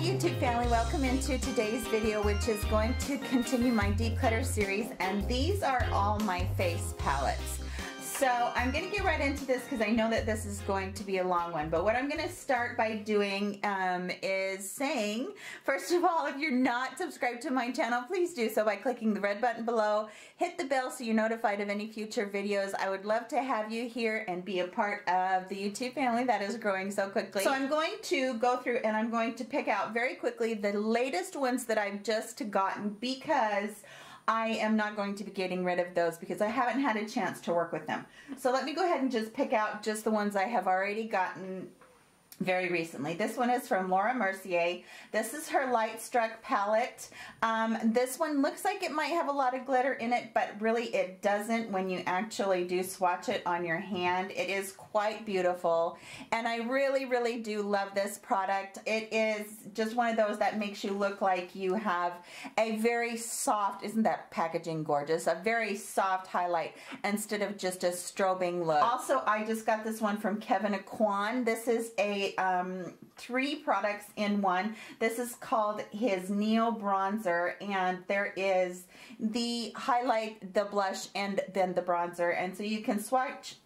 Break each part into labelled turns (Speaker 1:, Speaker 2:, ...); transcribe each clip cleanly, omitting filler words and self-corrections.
Speaker 1: YouTube family, welcome into today's video, which is going to continue my Declutter series, and these are all my face palettes. So I'm going to get right into this because I know that this is going to be a long one, but what I'm going to start by doing is saying, first of all, if you're not subscribed to my channel, please do so by clicking the red button below. Hit the bell so you're notified of any future videos. I would love to have you here and be a part of the YouTube family that is growing so quickly. So I'm going to go through and I'm going to pick out very quickly the latest ones that I've just gotten, because I am not going to be getting rid of those because I haven't had a chance to work with them. So let me go ahead and just pick out just the ones I have already gotten very recently. This one is from Laura Mercier. This is her Light Struck palette. This one looks like it might have a lot of glitter in it, but really it doesn't when you actually do swatch it on your hand. It is quite beautiful, and I really do love this product. It is just one of those that makes you look like you have a very soft, isn't that packaging gorgeous, a very soft highlight instead of just a strobing look. Also, I just got this one from Kevin Aucoin. This is a 3 products in one. This is called his Neo Bronzer, and there is the highlight, the blush, and then the bronzer. And so you can swatch,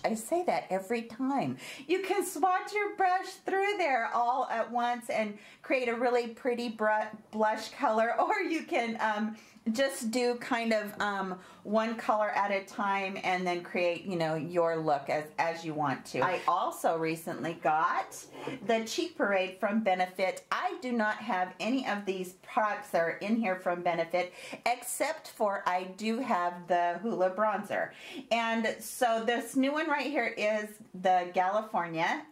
Speaker 1: I say that every time. You can swatch your brush through there all at once and create a really pretty blush color, or you can just do kind of one color at a time and then create, you know, your look as you want to. I also recently got the Cheek Parade from Benefit. I do not have any of these products that are in here from Benefit, except for I do have the Hoola bronzer. And so this new one right here is the California,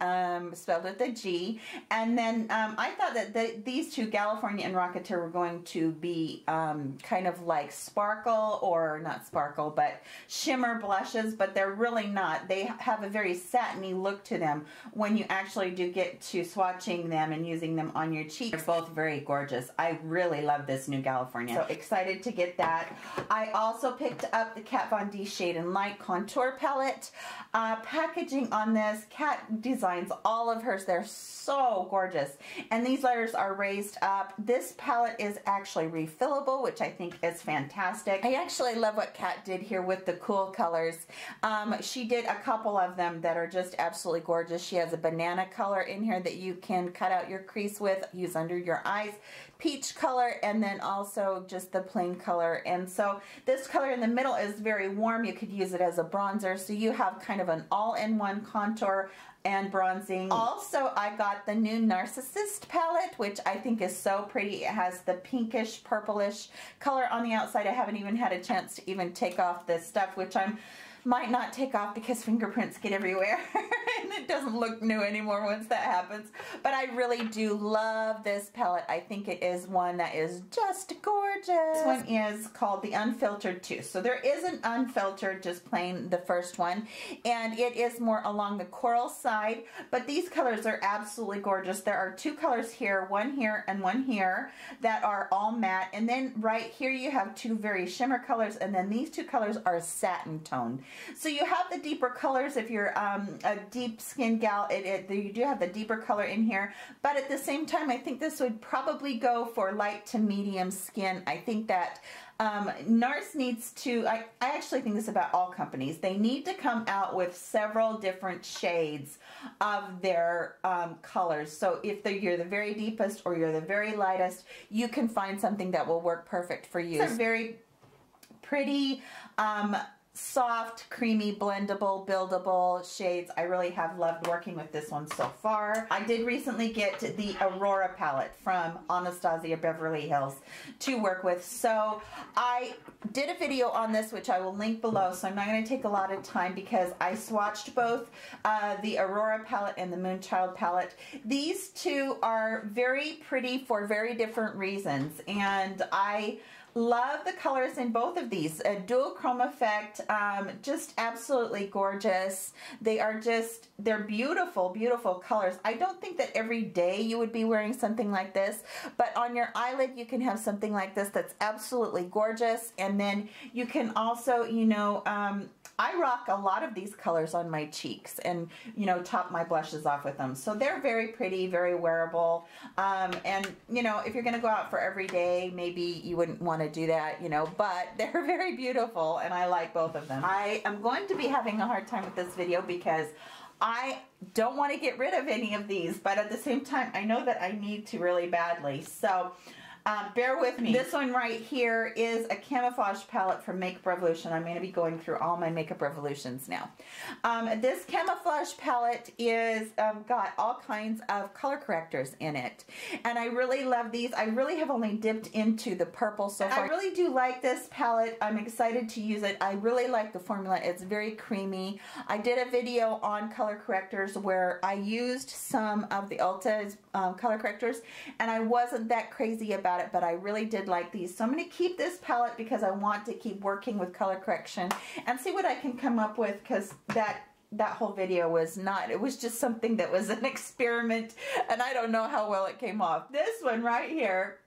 Speaker 1: spelled with a G. And then I thought that these two, California and Rocketeer, were going to be kind of like sparkle, or not sparkle, but shimmer blushes, but they're really not. They have a very satiny look to them when you actually do get to swatching them and using them on your cheeks. They're both very gorgeous. I really love this new California. So excited to get that. I also picked up the Kat Von D Shade and Light Contour Palette. Packaging on this, Kat designs all of hers. They're so gorgeous. And these letters are raised up. This palette is actually refillable, which I think is fantastic. I actually love what Kat did here with the cool colors. She did a couple of them that are just absolutely gorgeous. She has a banana color in here that you can cut out your crease with, use under your eyes, peach color, and then also just the plain color. And so this color in the middle is very warm. You could use it as a bronzer, so you have kind of an all-in-one contour and bronzing. Also, I got the new Narsisist palette, which I think is so pretty. It has the pinkish, purplish color on the outside. I haven't even had a chance to even take off this stuff, which I might not take off because fingerprints get everywhere and it doesn't look new anymore once that happens. But I really do love this palette. I think it is one that is just gorgeous. This one is called the Unfiltered 2. So there is an Unfiltered, just plain the first one, and it is more along the coral side, but these colors are absolutely gorgeous. There are 2 colors here, one here and one here, that are all matte, and then right here you have 2 very shimmer colors, and then these 2 colors are satin toned. So you have the deeper colors if you're a deep skin gal. You do have the deeper color in here, but at the same time I think this would probably go for light to medium skin. I think that Nars needs to, I actually think this about all companies, they need to come out with several different shades of their colors. So if you're the very deepest or you're the very lightest, you can find something that will work perfect for you. These are very pretty, soft, creamy, blendable, buildable shades. I really have loved working with this one so far. I did recently get the Aurora palette from Anastasia Beverly Hills to work with. So I did a video on this, which I will link below, so I'm not going to take a lot of time because I swatched both the Aurora palette and the MoonChild palette. These two are very pretty for very different reasons, and I Love the colors in both of these. A dual chrome effect, just absolutely gorgeous. They're beautiful, beautiful colors. I don't think that every day you would be wearing something like this, but on your eyelid you can have something like this that's absolutely gorgeous. And then you can also, you know, I rock a lot of these colors on my cheeks and, you know, top my blushes off with them. So they're very pretty, very wearable. And, you know, if you're going to go out for every day, maybe you wouldn't want to do that, you know, but they're very beautiful and I like both of them. I am going to be having a hard time with this video because I don't want to get rid of any of these, but at the same time, I know that I need to really badly. So bear with me. This one right here is a Camoflage palette from Makeup Revolution. I'm going to be going through all my Makeup Revolutions now. This Camoflage palette is got all kinds of color correctors in it. And I really love these. I really have only dipped into the purple so far. I really do like this palette. I'm excited to use it. I really like the formula. It's very creamy. I did a video on color correctors where I used some of the ULTA's color correctors, and I wasn't that crazy about it, but I really did like these. So I'm going to keep this palette because I want to keep working with color correction and see what I can come up with, because that whole video was not, it was just something that was an experiment and I don't know how well it came off. This one right here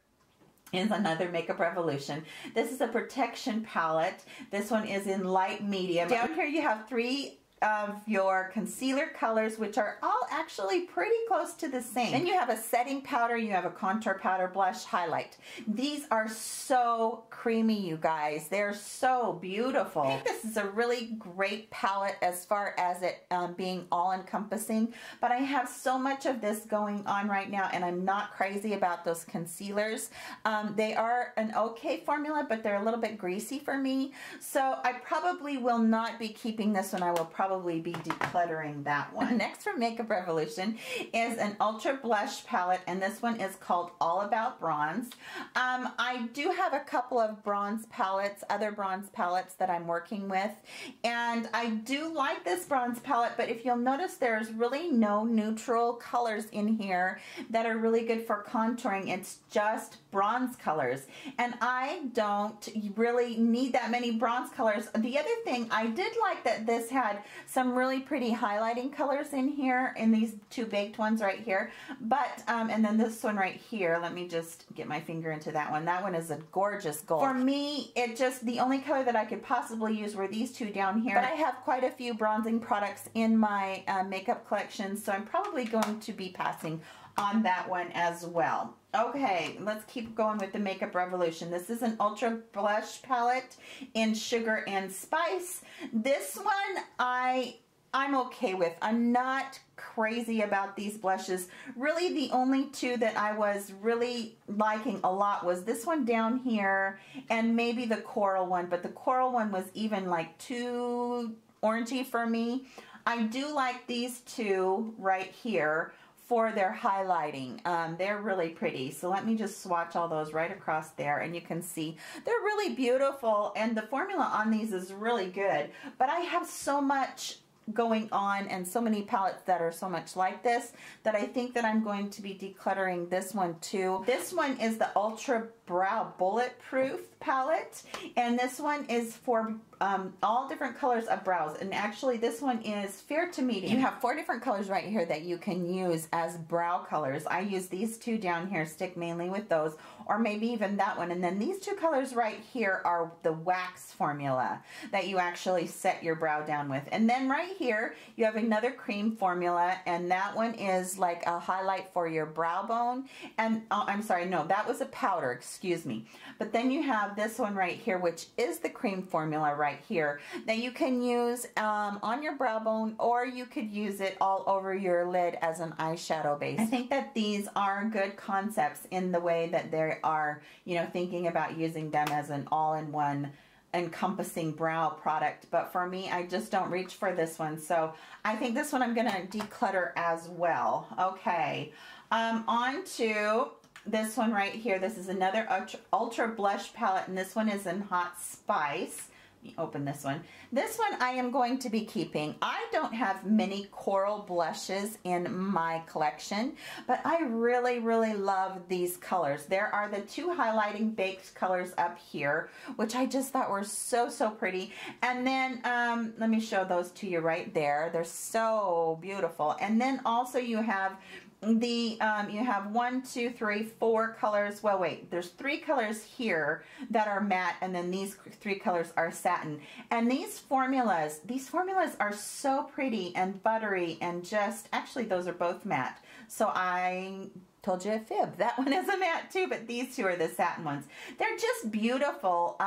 Speaker 1: is another Makeup Revolution. This is a protection palette. This one is in light medium. Down here you have 3 of your concealer colors, which are all actually pretty close to the same. Then you have a setting powder, you have a contour powder, blush, highlight. These are so creamy, you guys. They're so beautiful. I think this is a really great palette as far as it being all-encompassing, but I have so much of this going on right now and I'm not crazy about those concealers. They are an okay formula, but they're a little bit greasy for me, so I probably will not be keeping this one. I will probably be decluttering that one. Next from Makeup Revolution is an Ultra Blush palette, and this one is called All About Bronze. I do have a couple of bronze palettes, other bronze palettes that I'm working with, and I do like this bronze palette, but if you'll notice, there's really no neutral colors in here that are really good for contouring. It's just bronze colors, and I don't really need that many bronze colors. The other thing, I did like that this had some really pretty highlighting colors in here, in these 2 baked ones right here, but and then this one right here, let me just get my finger into that one. That one is a gorgeous gold. For me, it just, the only color that I could possibly use were these 2 down here, but I have quite a few bronzing products in my makeup collection, so I'm probably going to be passing on that one as well. Okay, let's keep going with the Makeup Revolution. This is an Ultra Blush palette in Sugar and Spice. This one I'm okay with. I'm not crazy about these blushes. Really, the only 2 that I was really liking a lot was this one down here and maybe the coral one, but the coral one was even like too orangey for me. I do like these 2 right here for their highlighting. They're really pretty. So let me just swatch all those right across there, and you can see they're really beautiful, and the formula on these is really good. But I have so much going on and so many palettes that are so much like this that I think that I'm going to be decluttering this one too. This one is the Ultra Brow Bulletproof palette, and this one is for all different colors of brows, and actually this one is fair to medium. You have 4 different colors right here that you can use as brow colors. I use these 2 down here, stick mainly with those, or maybe even that one, and then these 2 colors right here are the wax formula that you actually set your brow down with. And then right here you have another cream formula, and that one is like a highlight for your brow bone, and I'm sorry, no, that was a powder, excuse me. But then you have this one right here, which is the cream formula right here that you can use on your brow bone, or you could use it all over your lid as an eyeshadow base. I think that these are good concepts in the way that they are, you know, thinking about using them as an all-in-one encompassing brow product, but for me, I just don't reach for this one, so I think this one I'm gonna declutter as well. Okay, on to this one right here. This is another Ultra Blush palette, and this one is in Hot Spice. open this one. This one I am going to be keeping. I don't have many coral blushes in my collection, but I really, really love these colors. There are the two highlighting baked colors up here, which I just thought were so, so pretty. And then, let me show those to you right there. They're so beautiful. And then also you have the you have 1, 2, 3, 4 colors. Well, wait, there's 3 colors here that are matte, and then these 3 colors are satin. And these formulas are so pretty and buttery, and just, actually those are both matte. So I told you a fib. That one is a matte too, but these two are the satin ones. They're just beautiful.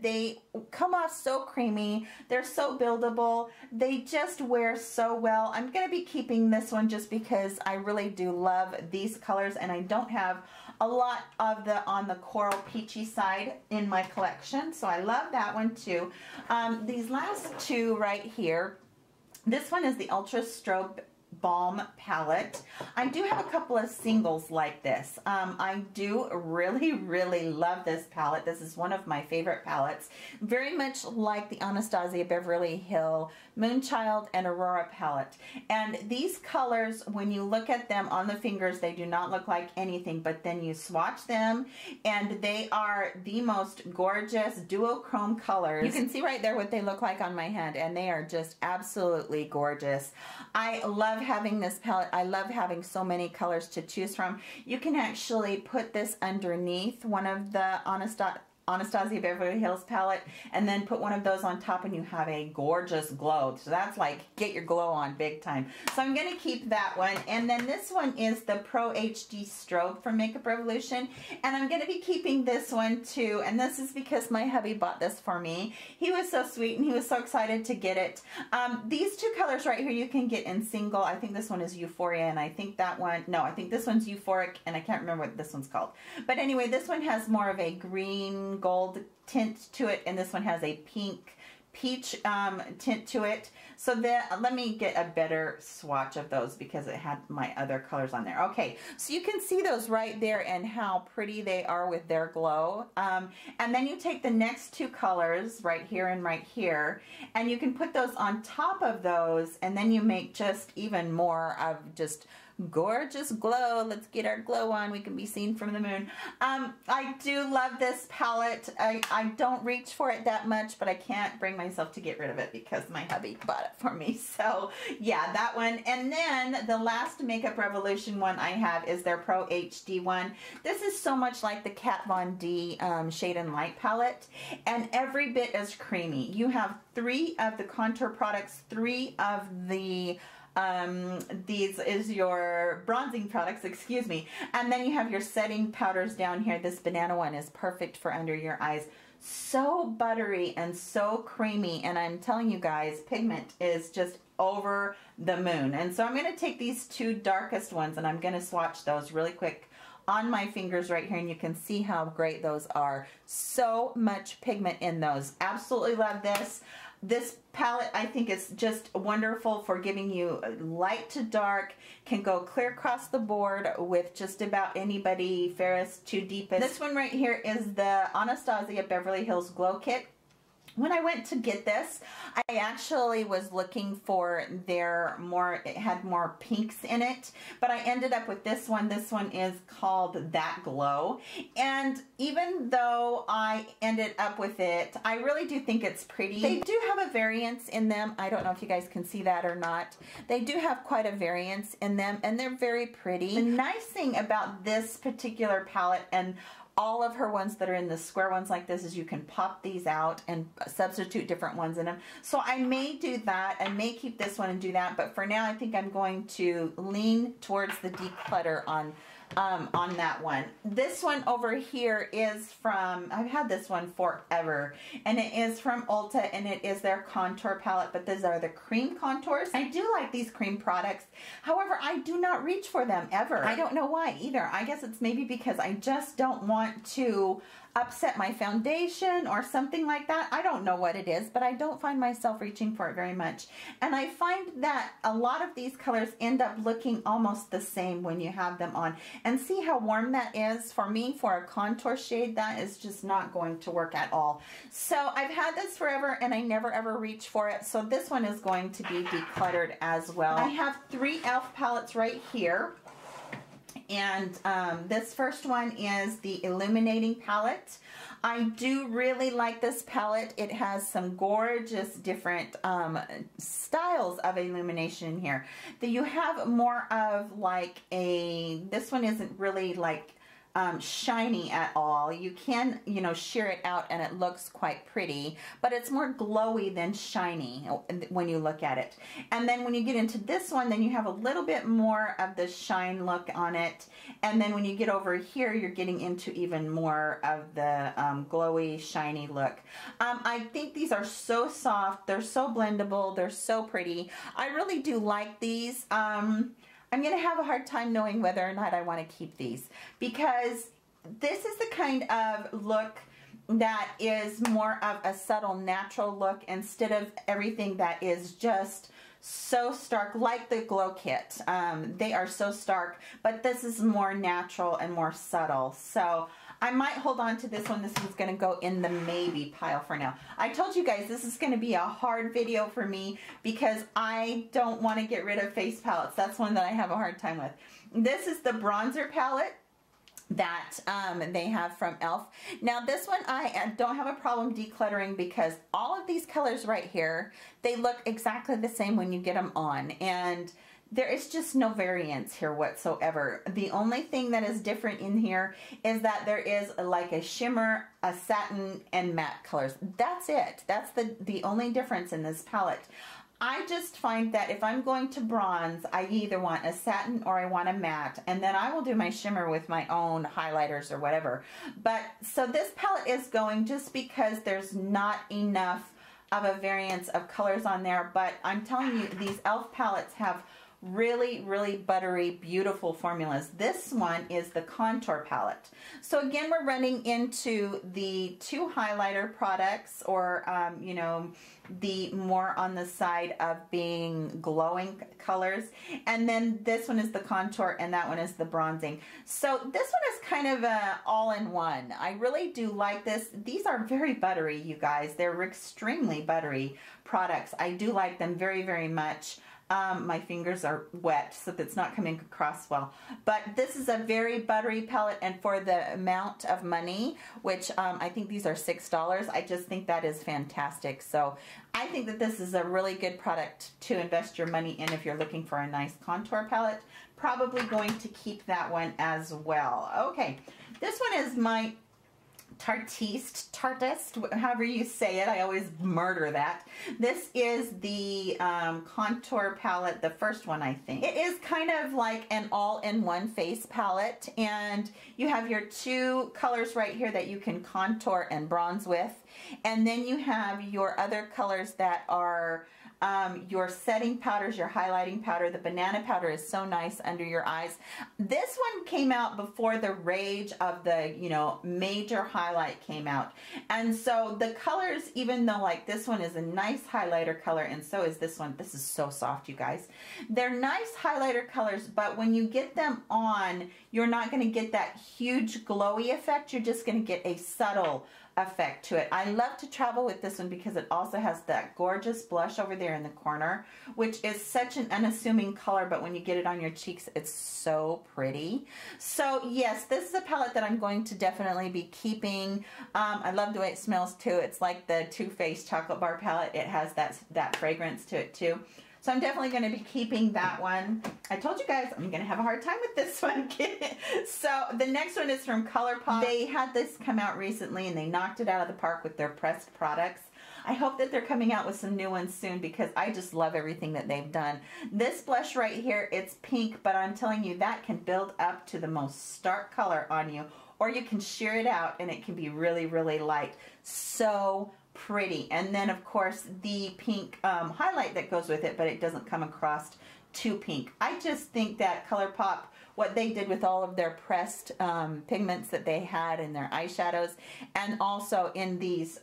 Speaker 1: They come off so creamy. They're so buildable. They just wear so well. I'm going to be keeping this one just because I really do love these colors, and I don't have a lot of the on the coral peachy side in my collection, so I love that one too. These last two right here, this one is the Ultra Strobe Balm palette. I do have a couple of singles like this. I do really, really love this palette. This is one of my favorite palettes. Very much like the Anastasia Beverly Hill MoonChild and Aurora palette. And these colors, when you look at them on the fingers, they do not look like anything, but then you swatch them and they are the most gorgeous duochrome colors. You can see right there what they look like on my hand, and they are just absolutely gorgeous. I love having this palette. I love having so many colors to choose from. You can actually put this underneath one of the Anastasia Beverly Hills palette, and then put one of those on top, and you have a gorgeous glow. So that's like, get your glow on big time. So I'm going to keep that one. And then this one is the Pro HD Strobe from Makeup Revolution, and I'm going to be keeping this one too. And this is because my hubby bought this for me. He was so sweet and he was so excited to get it. These two colors right here you can get in single. I think this one is Euphoria, and I think that one, no, I think this one's Euphoric, and I can't remember what this one's called. But anyway, this one has more of a green gold tint to it, and this one has a pink peach tint to it. So let me get a better swatch of those because it had my other colors on there. Okay, so you can see those right there and how pretty they are with their glow. And then you take the next two colors right here and right here, and you can put those on top of those, and then you make just even more of just gorgeous glow. Let's get our glow on. We can be seen from the moon. I do love this palette. I don't reach for it that much, but I can't bring myself to get rid of it because my hubby bought it for me. So yeah, that one. And then the last Makeup Revolution one I have is their Pro HD one. This is so much like the Kat Von D Shade and Light palette, and every bit as creamy. You have 3 of the contour products, 3 of the these is your bronzing products, excuse me, and then you have your setting powders down here. This banana one is perfect for under your eyes. So buttery and so creamy, and I'm telling you guys, pigment is just over the moon. And so I'm going to take these 2 darkest ones, and I'm going to swatch those really quick on my fingers right here, and you can see how great those are. So much pigment in those. Absolutely love this. This palette, I think, is just wonderful for giving you light to dark, can go clear across the board with just about anybody, fairest to deepest. This one right here is the Anastasia Beverly Hills Glow Kit. When I went to get this, I actually was looking for their it had more pinks in it, but I ended up with this one. This one is called That Glow, and even though I ended up with it, I really do think it's pretty. They do have a variance in them. I don't know if you guys can see that or not. They do have quite a variance in them, and they're very pretty. The nice thing about this particular palette, and all of her ones that are in the square ones like this, is you can pop these out and substitute different ones in them. So I may do that. I may keep this one and do that, but for now I think I'm going to lean towards the Declutter on that one. This one over here is from, I've had this one forever, and it is from ULTA, and it is their contour palette, but these are the cream contours. I do like these cream products. However, I do not reach for them ever. I don't know why either. I guess it's maybe because I just don't want to upset my foundation or something like that. I don't know what it is, but I don't find myself reaching for it very much. And I find that a lot of these colors end up looking almost the same when you have them on. and see how warm that is. For me, for a contour shade, that is just not going to work at all. So I've had this forever and I never ever reach for it. So this one is going to be decluttered as well. I have 3 e.l.f. palettes right here. And this first one is the Illuminating Palette. I do really like this palette. It has some gorgeous different styles of illumination in here. That you have more of like this one isn't really like shiny at all. You can, you know, shear it out and it looks quite pretty, but it's more glowy than shiny when you look at it. And then when you get into this one, then you have a little bit more of the shine look on it. And then when you get over here, you're getting into even more of the glowy, shiny look. I think these are so soft. They're so blendable. They're so pretty. I really do like these. I'm going to have a hard time knowing whether or not I want to keep these, because this is the kind of look that is more of a subtle, natural look instead of everything that is just so stark, like the Glow Kit. They are so stark, but this is more natural and more subtle. So I might hold on to this one. This one's going to go in the maybe pile for now. I told you guys this is going to be a hard video for me because I don't want to get rid of face palettes. That's one that I have a hard time with. This is the bronzer palette that they have from e.l.f. Now this one I don't have a problem decluttering because all of these colors right here, they look exactly the same when you get them on, and there is just no variance here whatsoever. The only thing that is different in here is that there is like a shimmer, a satin, and matte colors. That's it. That's the only difference in this palette. I just find that if I'm going to bronze, I either want a satin or I want a matte, and then I will do my shimmer with my own highlighters or whatever. But so this palette is going just because there's not enough of a variance of colors on there. But I'm telling you, these e.l.f. palettes have really, really buttery, beautiful formulas. This one is the contour palette. So again, we're running into the 2 highlighter products, or you know, the more on the side of being glowing colors. And then this one is the contour and that one is the bronzing. So this one is kind of a all-in-one. I really do like this. These are very buttery, you guys. They're extremely buttery products. I do like them very, very much. My fingers are wet, so that's not coming across well. But this is a very buttery palette, and for the amount of money, which I think these are $6, I just think that is fantastic. So I think that this is a really good product to invest your money in if you're looking for a nice contour palette. Probably going to keep that one as well. Okay, this one is my Tartiste, however you say it. I always murder that. This is the contour palette, the first one, I think. It is kind of like an all-in-one face palette, and you have your 2 colors right here that you can contour and bronze with, and then you have your other colors that are your setting powders, your highlighting powder. The banana powder is so nice under your eyes. This one came out before the rage of the, you know, major highlight came out. And so the colors, even though like this one is a nice highlighter color, and so is this one. This is so soft, you guys. They're nice highlighter colors, but when you get them on, you're not going to get that huge glowy effect. You're just going to get a subtle effect to it. I love to travel with this one because it also has that gorgeous blush over there in the corner, which is such an unassuming color, but when you get it on your cheeks, it's so pretty. So yes, this is a palette that I'm going to definitely be keeping. I love the way it smells too. It's like the Too Faced chocolate bar palette. It has that fragrance to it too. So I'm definitely going to be keeping that one. I told you guys I'm going to have a hard time with this one. So the next one is from ColourPop. They had this come out recently and they knocked it out of the park with their pressed products. I hope that they're coming out with some new ones soon because I just love everything that they've done. This blush right here, it's pink, but I'm telling you that can build up to the most stark color on you, or you can sheer it out and it can be really, really light. So pretty. And then of course the pink highlight that goes with it, but it doesn't come across too pink. I just think that ColourPop what they did with all of their pressed pigments that they had in their eyeshadows, and also in these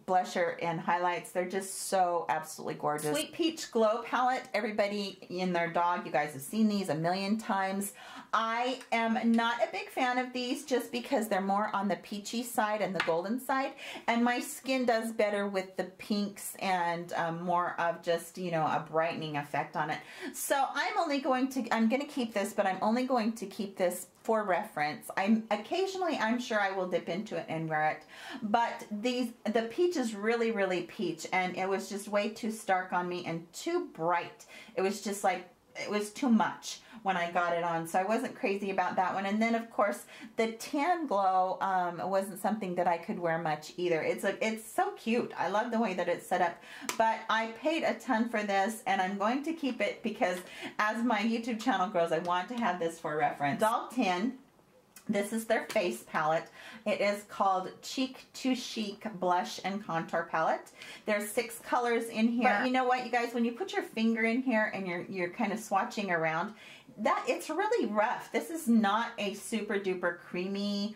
Speaker 1: blusher and highlights. They're just so absolutely gorgeous. Sweet Peach Glow Palette. Everybody and their dog, you guys have seen these a million times. I am not a big fan of these just because they're more on the peachy side and the golden side, and my skin does better with the pinks and more of just, you know, a brightening effect on it. So I'm going to keep this, but I'm only going to keep this for reference. Occasionally I'm sure I will dip into it and wear it, but the peach is really, really peach, and it was just way too stark on me and too bright. It was just like, it was too much when I got it on, so I wasn't crazy about that one. And then of course the Tan Glow wasn't something that I could wear much either. It's so cute. I love the way that it's set up, but I paid a ton for this, and I'm going to keep it because as my YouTube channel grows, I want to have this for reference. Doll 10. This is their face palette. It is called Cheek to Chic Blush and Contour Palette. There's 6 colors in here. But you know what, you guys, when you put your finger in here and you're kind of swatching around, it's really rough. This is not a super duper creamy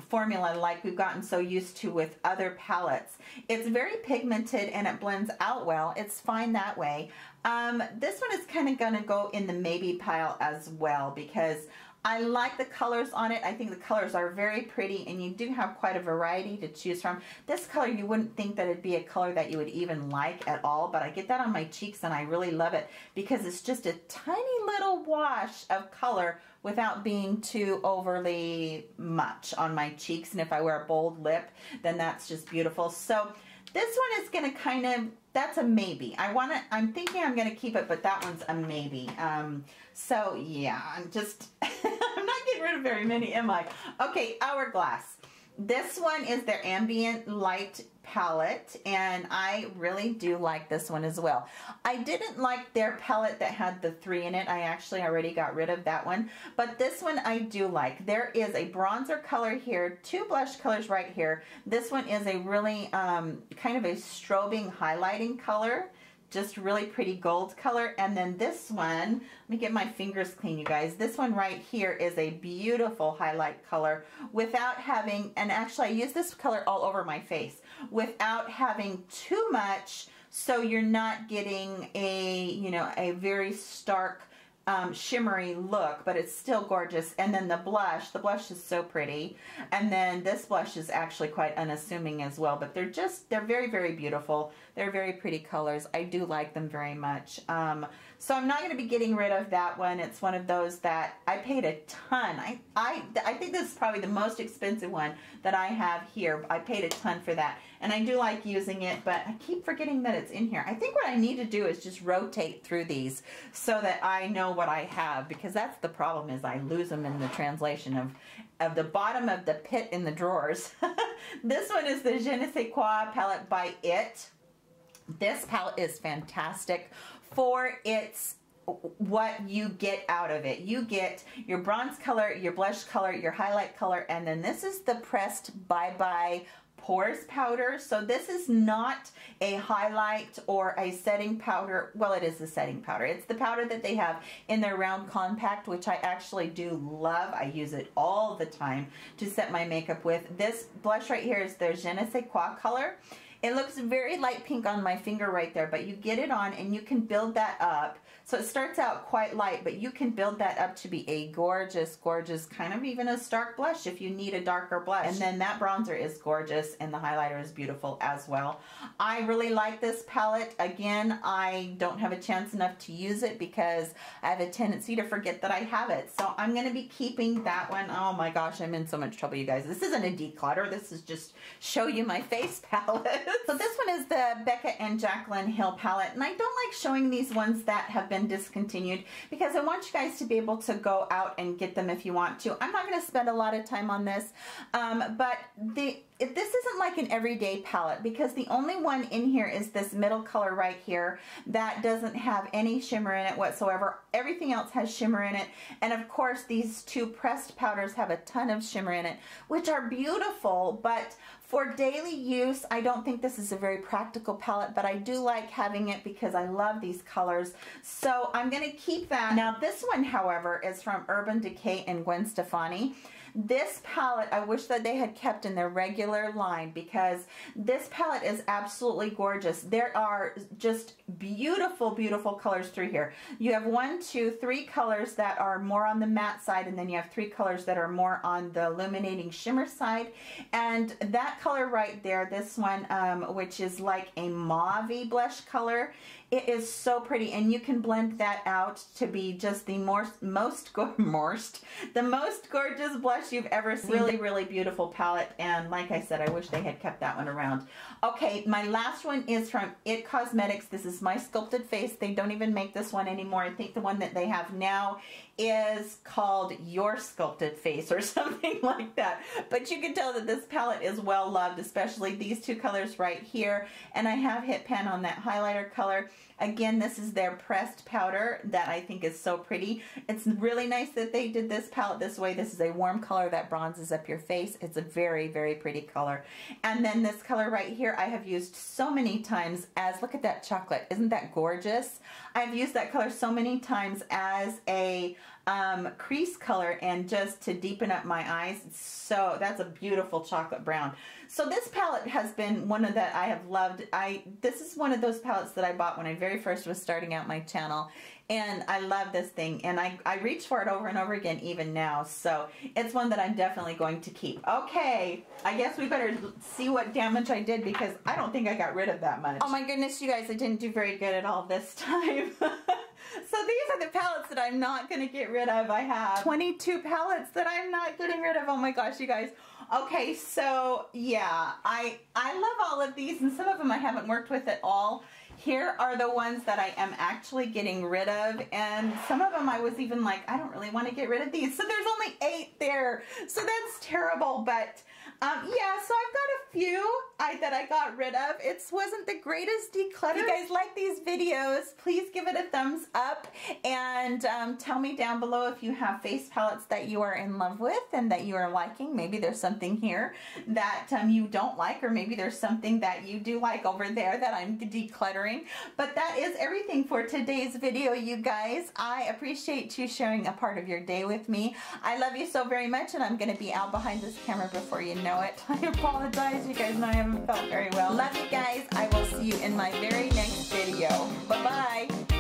Speaker 1: formula like we've gotten so used to with other palettes. It's very pigmented and it blends out well. It's fine that way. This one is kind of gonna go in the maybe pile as well because I like the colors on it. I think the colors are very pretty, and you do have quite a variety to choose from. This color, you wouldn't think that it'd be a color that you would even like at all, but I get that on my cheeks and I really love it because it's just a tiny little wash of color without being too overly much on my cheeks. And if I wear a bold lip, then that's just beautiful. So this one is gonna kind of, that's a maybe. I'm thinking I'm gonna keep it, but that one's a maybe. So yeah, I'm just, I'm not getting rid of very many, am I? Okay, Hourglass. This one is their Ambient Light palette, and I really do like this one as well. I didn't like their palette that had the 3 in it. I actually already got rid of that one, but this one I do like. There is a bronzer color here, 2 blush colors right here. This one is a really kind of a strobing highlighting color. Just really pretty gold color. And then this one, let me get my fingers clean, you guys. This one right here is a beautiful highlight color without having, and actually I use this color all over my face, without having too much, so you're not getting a, you know, a very stark shimmery look, but it's still gorgeous. And then the blush is so pretty. And then this blush is actually quite unassuming as well, but they're very, very beautiful. They're very pretty colors. I do like them very much. So I'm not going to be getting rid of that one. It's one of those that I paid a ton. I think this is probably the most expensive one that I have here. I paid a ton for that. And I do like using it, but I keep forgetting that it's in here. I think what I need to do is just rotate through these so that I know what I have, because that's the problem, is I lose them in the translation of the bottom of the pit in the drawers. This one is the Je ne sais quoi palette by IT. This palette is fantastic for its what you get out of it. You get your bronze color, your blush color, your highlight color, and then this is the pressed Bye Bye Pores powder. So this is not a highlight or a setting powder. Well, it is a setting powder. It's the powder that they have in their round compact, which I actually do love. I use it all the time to set my makeup with. This blush right here is their Je ne sais quoi color. It looks very light pink on my finger right there, but you get it on and you can build that up. So it starts out quite light, but you can build that up to be a gorgeous, gorgeous, kind of even a stark blush if you need a darker blush. And then that bronzer is gorgeous and the highlighter is beautiful as well. I really like this palette. Again, I don't have a chance enough to use it because I have a tendency to forget that I have it. So I'm going to be keeping that one. Oh my gosh, I'm in so much trouble, you guys. This isn't a declutter. This is just show you my face palette. So this one is the Becca and Jaclyn Hill palette, and I don't like showing these ones that have been discontinued because I want you guys to be able to go out and get them if you want to. I'm not going to spend a lot of time on this, but this isn't like like an everyday palette because the only one in here is this middle color right here that doesn't have any shimmer in it whatsoever. Everything else has shimmer in it. And of course, these two pressed powders have a ton of shimmer in it, which are beautiful, but for daily use, I don't think this is a very practical palette, but I do like having it because I love these colors. So I'm going to keep that. Now this one, however, is from Urban Decay and Gwen Stefani. This palette, I wish that they had kept in their regular line because this palette is absolutely gorgeous. There are just beautiful, beautiful colors through here. You have 1, 2, 3 colors that are more on the matte side, and then you have 3 colors that are more on the illuminating shimmer side. And that color right there, this one, which is like a mauve-y blush color, it is so pretty, and you can blend that out to be just the most gorgeous blush you've ever seen. Really, really beautiful palette, and like I said, I wish they had kept that one around. Okay, my last one is from IT Cosmetics. This is My Sculpted Face. They don't even make this one anymore. I think the one that they have now is called Your Sculpted Face or something like that. But you can tell that this palette is well loved, especially these two colors right here. And I have hit pan on that highlighter color. Again, this is their pressed powder that I think is so pretty. It's really nice that they did this palette this way. This is a warm color that bronzes up your face. It's a very, very pretty color. And then this color right here I have used so many times as, look at that chocolate. Isn't that gorgeous? I've used that color so many times as a crease color and just to deepen up my eyes. So that's a beautiful chocolate brown. So this palette has been one of that I have loved. This is one of those palettes that I bought when I very first was starting out my channel, and I love this thing, and I reach for it over and over again even now. So it's one that I'm definitely going to keep. Okay, I guess we better see what damage I did because I don't think I got rid of that much. Oh my goodness, you guys, I didn't do very good at all this time. So these are the palettes that I'm not going to get rid of. I have 22 palettes that I'm not getting rid of. Oh my gosh, you guys. Okay, so yeah, I love all of these, and some of them I haven't worked with at all. Here are the ones that I am actually getting rid of, and some of them I was even like, I don't really want to get rid of these. So there's only 8 there, so that's terrible, but yeah, so I've got a few that I got rid of. It wasn't the greatest declutter. If you guys like these videos, please give it a thumbs up, and tell me down below if you have face palettes that you are in love with and that you are liking. Maybe there's something here that you don't like, or maybe there's something that you do like over there that I'm decluttering. But that is everything for today's video, you guys. I appreciate you sharing a part of your day with me. I love you so very much, and I'm going to be out behind this camera before you know it. I apologize. You guys know I haven't felt very well. Love you guys. I will see you in my very next video. Bye-bye.